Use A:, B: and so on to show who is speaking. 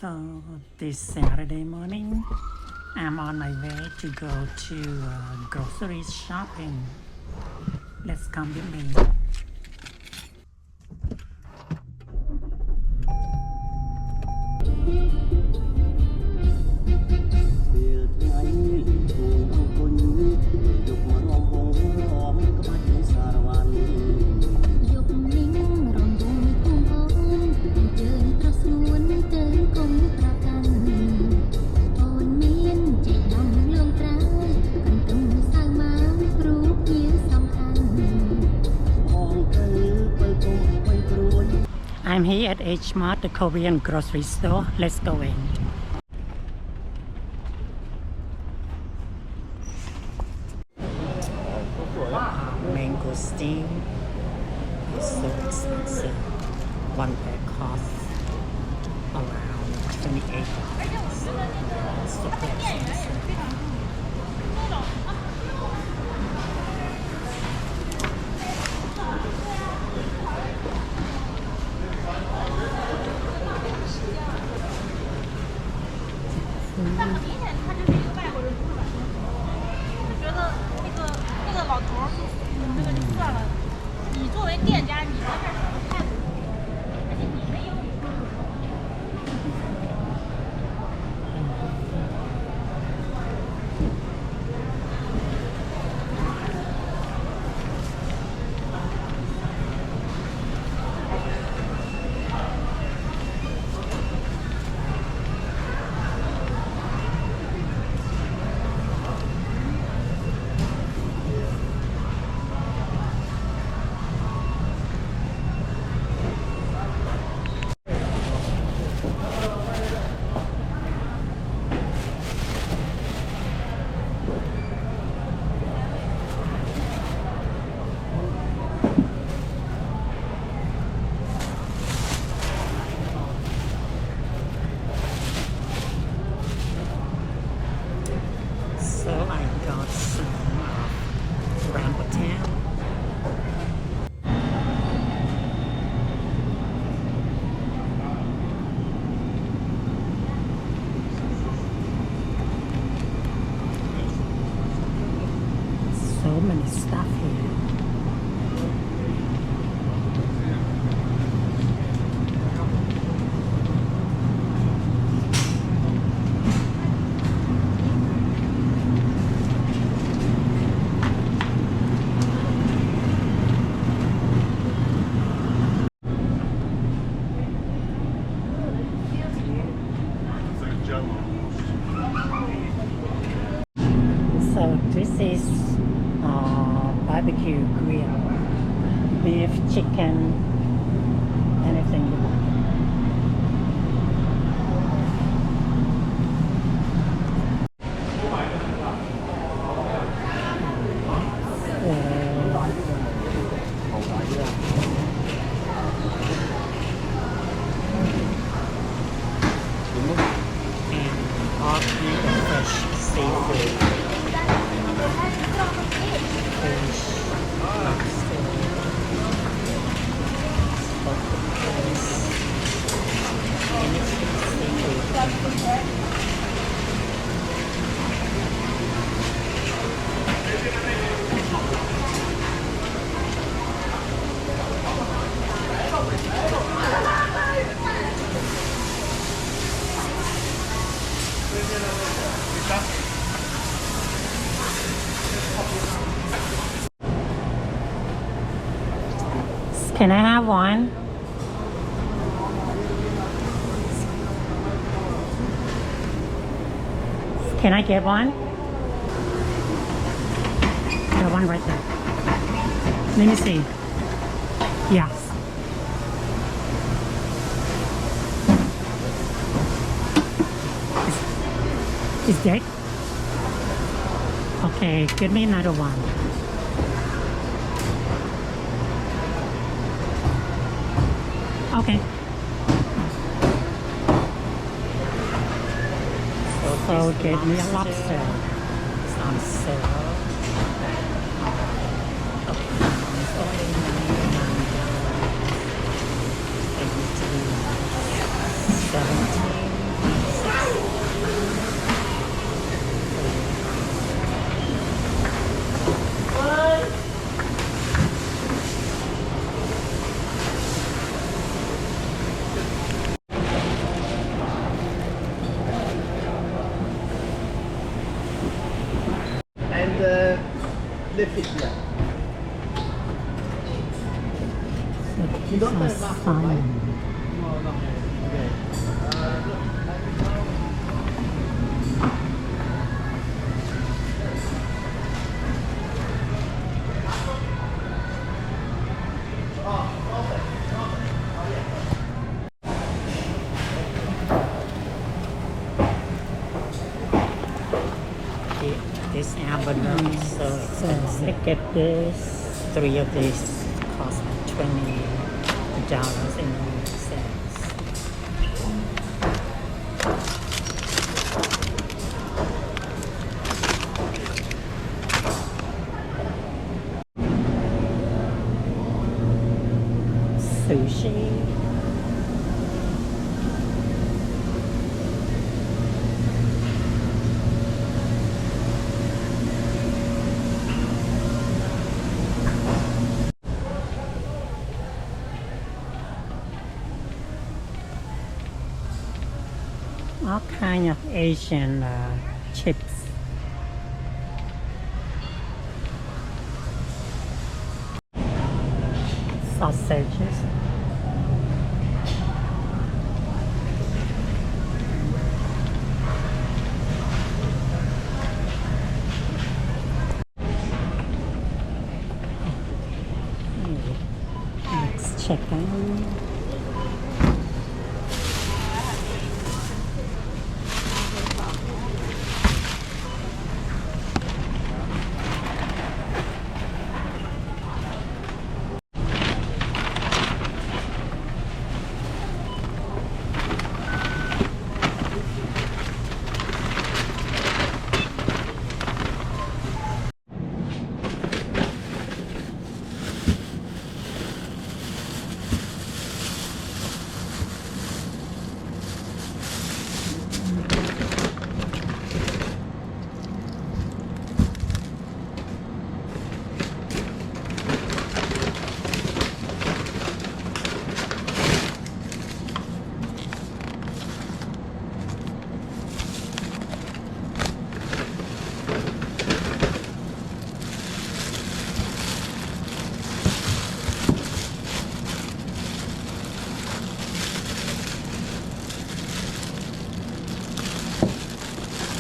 A: So this Saturday morning, I'm on my way to go to grocery shopping. Let's come with me. I'm here at H Mart, the Korean grocery store. Let's go in. Mangosteen is so expensive. One pack costs around $28. Super expensive. So I got some rambutan. So many stuff here. So this is barbecue grill, beef, chicken, anything you want. And all kinds of fresh seafood. Fish, lobster, octopus, anything seafood. Can I have one? Can I get one? The one right there. Let me see. Yes. Is dead? Okay, give me another one. Okay. So get me a lobster. It's on sale. $17.
B: left it there.
A: So these are salmon.
B: No, not okay.
A: This album is so expensive. I get this. 3 of these cost $20 in cents. Sushi. All kind of Asian chips. Sausages.